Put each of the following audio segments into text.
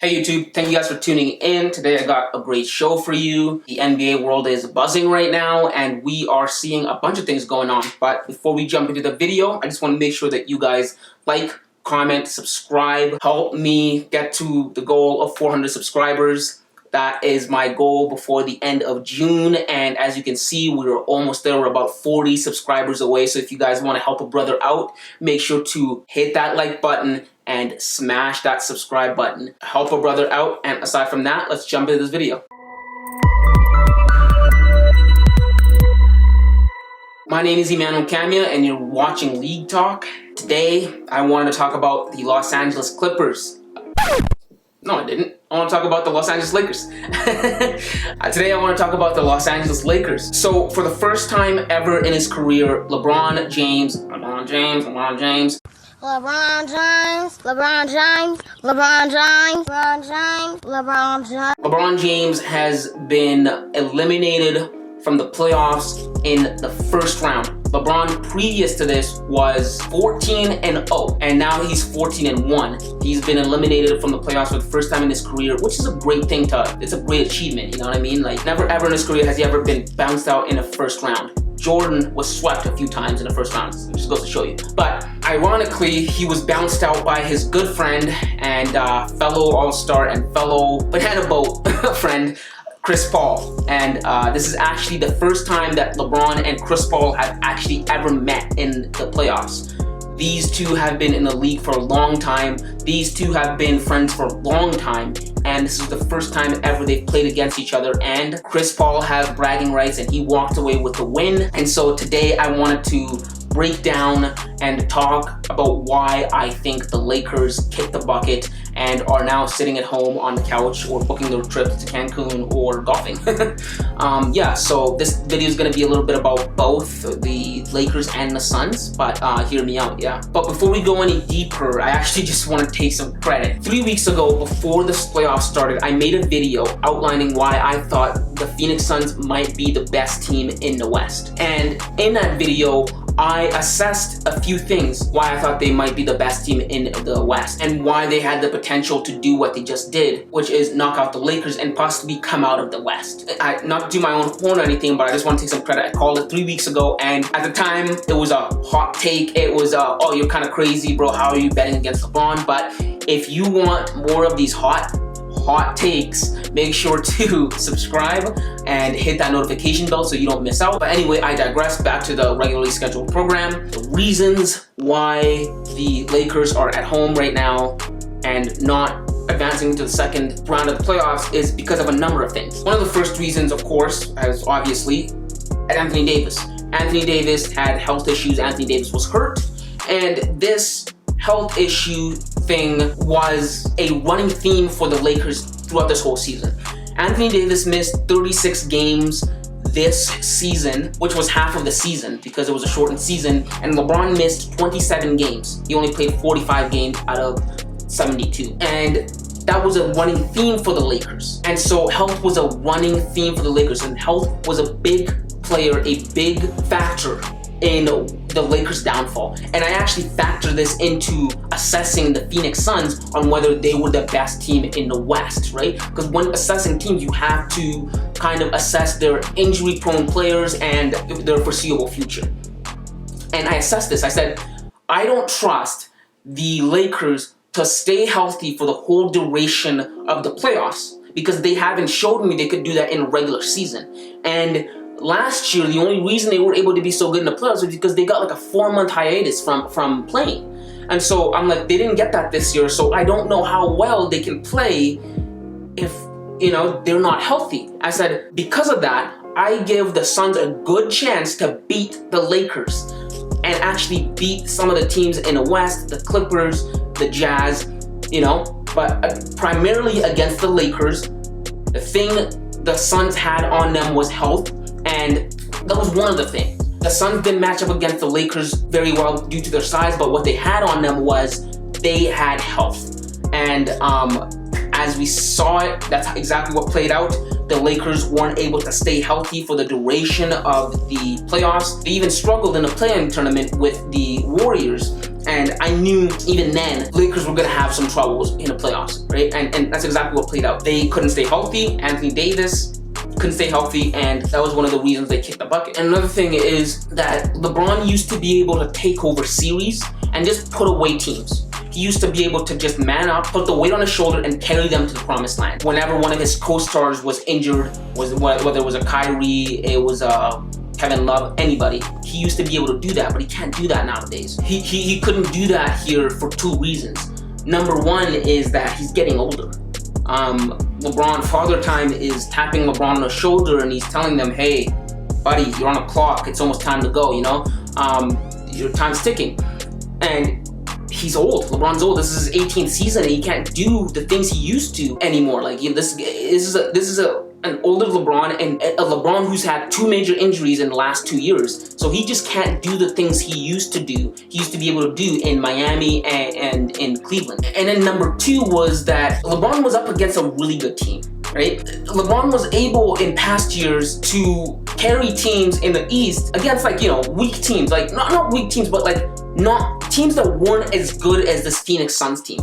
Hey YouTube, thank you guys for tuning in. Today I got a great show for you. The NBA world is buzzing right now and we are seeing a bunch of things going on. But before we jump into the video, I just want to make sure that you guys like, comment, subscribe. Help me get to the goal of 400 subscribers. That is my goal before the end of June, and as you can see, we're almost there. We're about 40 subscribers away, so if you guys want to help a brother out, make sure to hit that like button and smash that subscribe button. Help a brother out, and aside from that, let's jump into this video. My name is Emmanuel Camia, and you're watching League Talk. Today, I wanted to talk about the Los Angeles Clippers. No, I didn't. I want to talk about the Los Angeles Lakers. Today I want to talk about the Los Angeles Lakers. So for the first time ever in his career, LeBron James, LeBron James has been eliminated from the playoffs in the first round. LeBron previous to this was 14-0, and now he's 14-1. He's been eliminated from the playoffs for the first time in his career, which is a great thing it's a great achievement, you know what I mean? Like, never ever in his career has he ever been bounced out in the first round. Jordan was swept a few times in the first round, which just goes to show you. But ironically, he was bounced out by his good friend and fellow All-Star and fellow banana boat friend, Chris Paul. And this is actually the first time that LeBron and Chris Paul have actually ever met in the playoffs. These two have been in the league for a long time. These two have been friends for a long time. And this is the first time ever they've played against each other. And Chris Paul has bragging rights and he walked away with the win. And so today I wanted to break down and talk about why I think the Lakers kicked the bucket and are now sitting at home on the couch or booking their trip to Cancun or golfing. Yeah, so this video is going to be a little bit about both the Lakers and the Suns, but hear me out, yeah. But before we go any deeper, I actually just want to take some credit. 3 weeks ago, before the playoffs started, I made a video outlining why I thought the Phoenix Suns might be the best team in the West. And in that video, I assessed a few things why I thought they might be the best team in the West and why they had the potential to do what they just did, which is knock out the Lakers and possibly come out of the West. Not to do my own horn or anything, but I just want to take some credit. I called it 3 weeks ago, and at the time, it was a hot take. It was, oh, you're kind of crazy, bro. How are you betting against LeBron? But if you want more of these hot takes, make sure to subscribe and hit that notification bell so you don't miss out. But anyway, I digress. Back to the regularly scheduled program. The reasons why the Lakers are at home right now and not advancing to the second round of the playoffs is because of a number of things. One of the first reasons, of course, is obviously Anthony Davis. Anthony Davis had health issues. Anthony Davis was hurt, and this health issue thing was a running theme for the Lakers throughout this whole season. Anthony Davis missed 36 games this season, which was half of the season because it was a shortened season, and LeBron missed 27 games. He only played 45 games out of 72. And that was a running theme for the Lakers. And so health was a running theme for the Lakers, and health was a big player, a big factor in the Lakers' downfall. And I actually factor this into assessing the Phoenix Suns on whether they were the best team in the West, right? Because when assessing teams, you have to kind of assess their injury-prone players and their foreseeable future. And I assessed this. I said, I don't trust the Lakers to stay healthy for the whole duration of the playoffs because they haven't showed me they could do that in a regular season. And last year, the only reason they were able to be so good in the playoffs was because they got like a 4-month hiatus from playing. And so I'm like, they didn't get that this year, so I don't know how well they can play if, you know, they're not healthy. I said, because of that, I give the Suns a good chance to beat the Lakers and actually beat some of the teams in the West, the Clippers, the Jazz, you know, but primarily against the Lakers. The thing the Suns had on them was health. And that was one of the things. The Suns didn't match up against the Lakers very well due to their size, but what they had on them was they had health. And as we saw it, that's exactly what played out. The Lakers weren't able to stay healthy for the duration of the playoffs. They even struggled in the play-in tournament with the Warriors. And I knew even then, Lakers were gonna have some troubles in the playoffs, right? And that's exactly what played out. They couldn't stay healthy. Anthony Davis couldn't stay healthy, and that was one of the reasons they kicked the bucket. And another thing is that LeBron used to be able to take over series and just put away teams. He used to be able to just man up, put the weight on his shoulder, and carry them to the promised land. Whenever one of his co-stars was injured, whether it was a Kyrie, it was a Kevin Love, anybody, he used to be able to do that, but he can't do that nowadays. He couldn't do that here for two reasons. Number one is that he's getting older. LeBron, Father Time is tapping LeBron on the shoulder and he's telling them, hey, buddy, you're on a clock. It's almost time to go, you know? Your time's ticking. And he's old. LeBron's old. This is his 18th season and he can't do the things he used to anymore. Like, you know, this is an older LeBron, and a LeBron who's had 2 major injuries in the last 2 years. So he just can't do the things he used to do. He used to be able to do in Miami and in Cleveland. And then number 2 was that LeBron was up against a really good team, right? LeBron was able in past years to carry teams in the East against, like, you know, weak teams. Like, not weak teams, but like not teams that weren't as good as this Phoenix Suns team.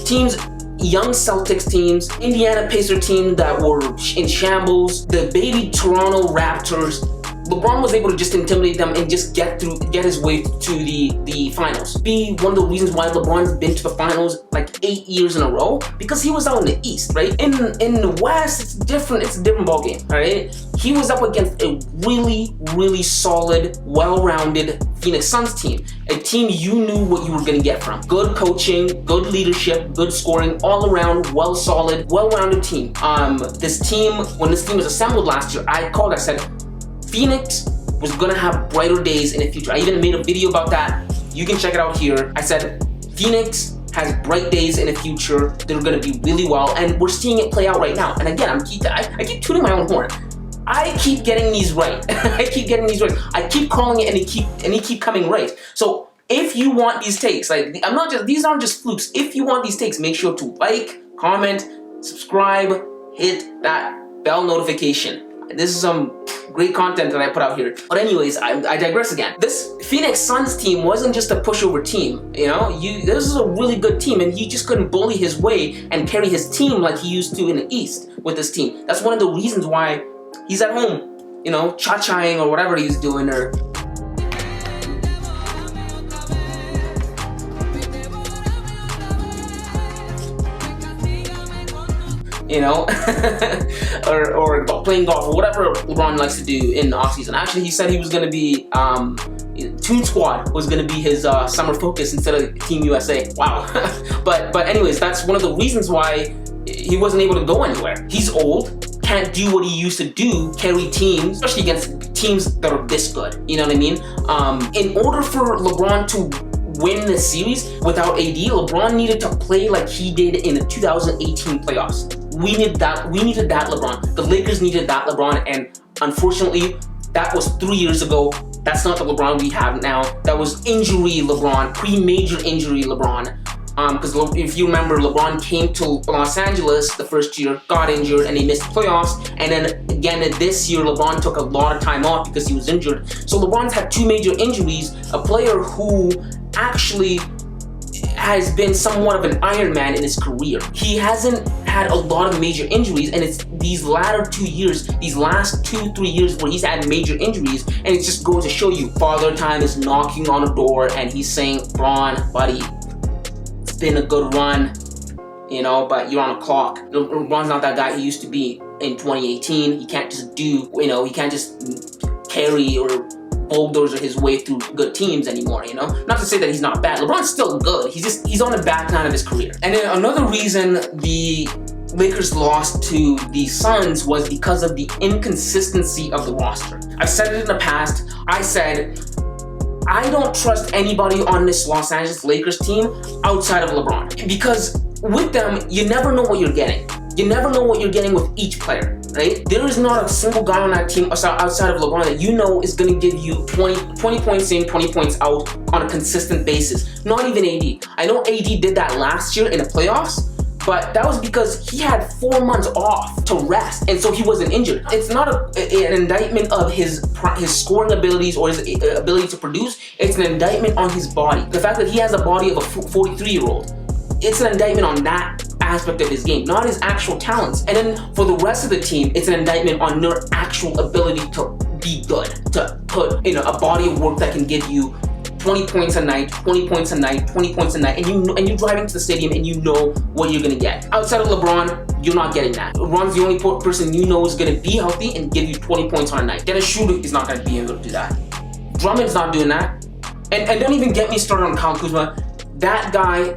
Teams, young Celtics teams, Indiana Pacer team that were in shambles, the baby Toronto Raptors. LeBron was able to just intimidate them and just get his way to the finals. Be one of the reasons why LeBron's been to the finals like 8 years in a row, because he was out in the East, right? In the West, it's different. It's a different ballgame, right? He was up against a really, really solid, well-rounded Phoenix Suns team. A team you knew what you were going to get from. Good coaching, good leadership, good scoring, all around, solid, well-rounded team. This team, when this team was assembled last year, I said, Phoenix was gonna have brighter days in the future. I even made a video about that. You can check it out here. I said, Phoenix has bright days in the future. They're gonna be really well, and we're seeing it play out right now. And again, I keep tooting my own horn. I keep getting these right. I keep getting these right. I keep calling it, and they keep coming right. So if you want these takes, like these aren't just flukes. If you want these takes, make sure to like, comment, subscribe, hit that bell notification. This is some great content that I put out here. But anyways, I digress again. This Phoenix Suns team wasn't just a pushover team, you know? This is a really good team, and he just couldn't bully his way and carry his team like he used to in the East with this team. That's one of the reasons why he's at home, you know, cha-chaing or whatever he's doing, or you know, or playing golf, or whatever LeBron likes to do in the offseason. Actually, he said he was going to be, Toon Squad was going to be his summer focus instead of Team USA. Wow. but anyways, that's one of the reasons why he wasn't able to go anywhere. He's old, can't do what he used to do, carry teams, especially against teams that are this good. You know what I mean? In order for LeBron to win the series without AD, LeBron needed to play like he did in the 2018 playoffs. We needed that LeBron. The Lakers needed that LeBron, and unfortunately, that was 3 years ago. That's not the LeBron we have now. That was injury LeBron, pre-major injury LeBron. Because if you remember, LeBron came to Los Angeles the first year, got injured, and they missed the playoffs. And then again this year, LeBron took a lot of time off because he was injured. So LeBron's had 2 major injuries. A player who actually has been somewhat of an Iron Man in his career. He hasn't had a lot of major injuries, and it's these latter 2 years, these last 2-3 years where he's had major injuries, and it just goes to show you, Father Time is knocking on the door and he's saying, LeBron, buddy, it's been a good run, you know, but you're on a clock. LeBron's not that guy he used to be in 2018. He can't just do, you know, he can't just carry or bulldozer his way through good teams anymore, you know? Not to say that he's not bad. LeBron's still good. He's on the back nine of his career. And then another reason the Lakers lost to the Suns was because of the inconsistency of the roster. I've said it in the past. I said, I don't trust anybody on this Los Angeles Lakers team outside of LeBron. Because with them, you never know what you're getting. You never know what you're getting with each player, right? There is not a single guy on that team outside of LeBron that you know is going to give you 20 points in, 20 points out on a consistent basis. Not even AD. I know AD did that last year in the playoffs, but that was because he had 4 months off to rest, and so he wasn't injured. It's not an indictment of his scoring abilities or his ability to produce. It's an indictment on his body. The fact that he has a body of a 43-year-old. It's an indictment on that aspect of his game, not his actual talents. And then for the rest of the team, it's an indictment on their actual ability to be good, to put in a body of work that can give you 20 points a night, 20 points a night, 20 points a night, and you're driving to the stadium and you know what you're gonna get. Outside of LeBron, you're not getting that. LeBron's the only person you know is gonna be healthy and give you 20 points on a night. Dennis Schroeder is not gonna be able to do that. Drummond's not doing that. And don't even get me started on Kyle Kuzma. That guy,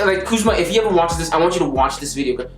like Kuzma, if you ever watch this, I want you to watch this video.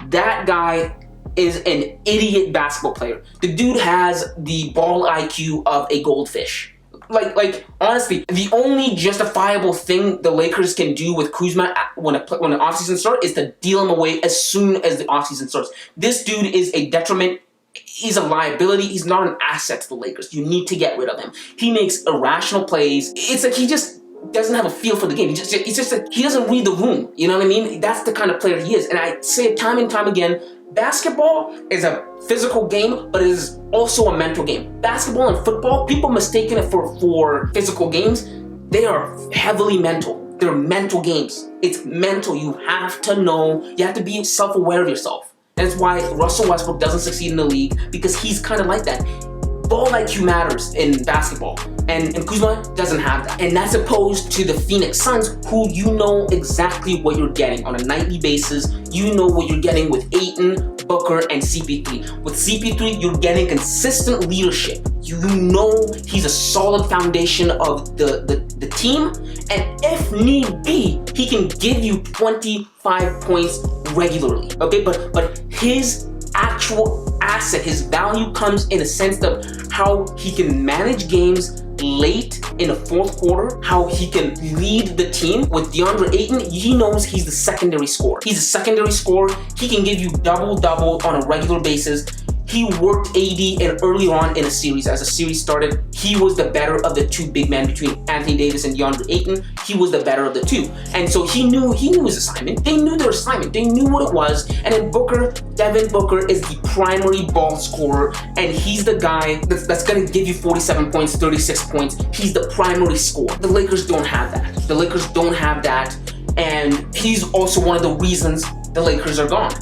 That guy is an idiot basketball player. The dude has the ball IQ of a goldfish. Like honestly, the only justifiable thing the Lakers can do with Kuzma when the offseason starts is to deal him away as soon as the offseason starts. This dude is a detriment. He's a liability. He's not an asset to the Lakers. You need to get rid of him. He makes irrational plays. It's like he just doesn't have a feel for the game. It's just like he doesn't read the room. You know what I mean? That's the kind of player he is. And I say it time and time again, basketball is a physical game, but it is also a mental game. Basketball and football, people mistaken it for physical games. They are heavily mental. They're mental games. It's mental. You have to know. You have to be self-aware of yourself. That's why Russell Westbrook doesn't succeed in the league, because he's kind of like that. Ball IQ matters in basketball, and Kuzma doesn't have that. And that's opposed to the Phoenix Suns, who you know exactly what you're getting on a nightly basis. You know what you're getting with Ayton, Booker, and CP3. With CP3, you're getting consistent leadership. You know he's a solid foundation of the team, and if need be, he can give you 25 points regularly. Okay, but his actual asset, his value comes in a sense of how he can manage games late in the fourth quarter, how he can lead the team. With DeAndre Ayton, he knows he's the secondary scorer. He's a secondary scorer. He can give you double-double on a regular basis. He worked AD in early on in a series. As the series started, he was the better of the two big men between Anthony Davis and DeAndre Ayton. He was the better of the two. And so he knew his assignment. They knew their assignment. They knew what it was. And then Devin Booker is the primary ball scorer, and he's the guy that's going to give you 47 points, 36 points. He's the primary scorer. The Lakers don't have that. The Lakers don't have that. And he's also one of the reasons the Lakers are gone.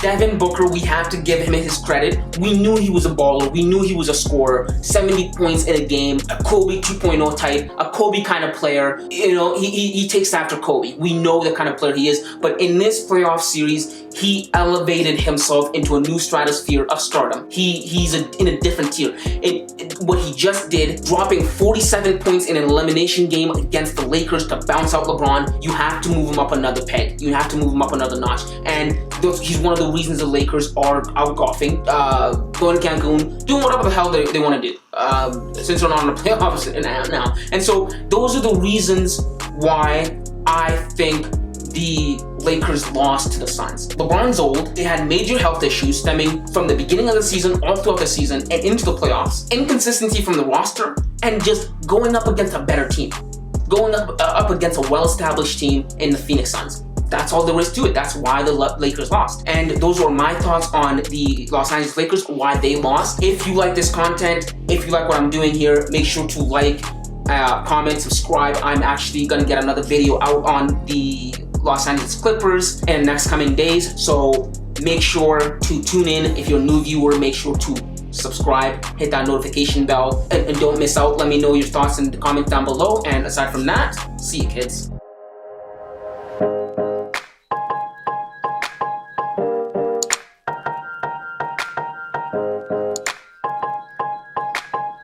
Devin Booker, we have to give him his credit. We knew he was a baller. We knew he was a scorer. 70 points in a game, a Kobe 2.0 type, a Kobe kind of player. You know, he takes after Kobe. We know the kind of player he is. But in this playoff series, he elevated himself into a new stratosphere of stardom. He's in a different tier. What he just did, dropping 47 points in an elimination game against the Lakers to bounce out LeBron, you have to move him up another peg. You have to move him up another notch. And he's one of the reasons the Lakers are out golfing, going to Cancun, doing whatever the hell they want to do, since they're not in the playoffs now. And so those are the reasons why I think the Lakers lost to the Suns. LeBron's old. They had major health issues stemming from the beginning of the season, all throughout the season, and into the playoffs. Inconsistency from the roster, and just going up against a better team. Going up against a well-established team in the Phoenix Suns. That's all there is to it. That's why the Lakers lost. And those were my thoughts on the Los Angeles Lakers, why they lost. If you like this content, if you like what I'm doing here, make sure to like, comment, subscribe. I'm actually gonna get another video out on the Los Angeles Clippers in the next coming days. So make sure to tune in. If you're a new viewer, make sure to subscribe, hit that notification bell, and don't miss out. Let me know your thoughts in the comments down below. And aside from that, see you, kids.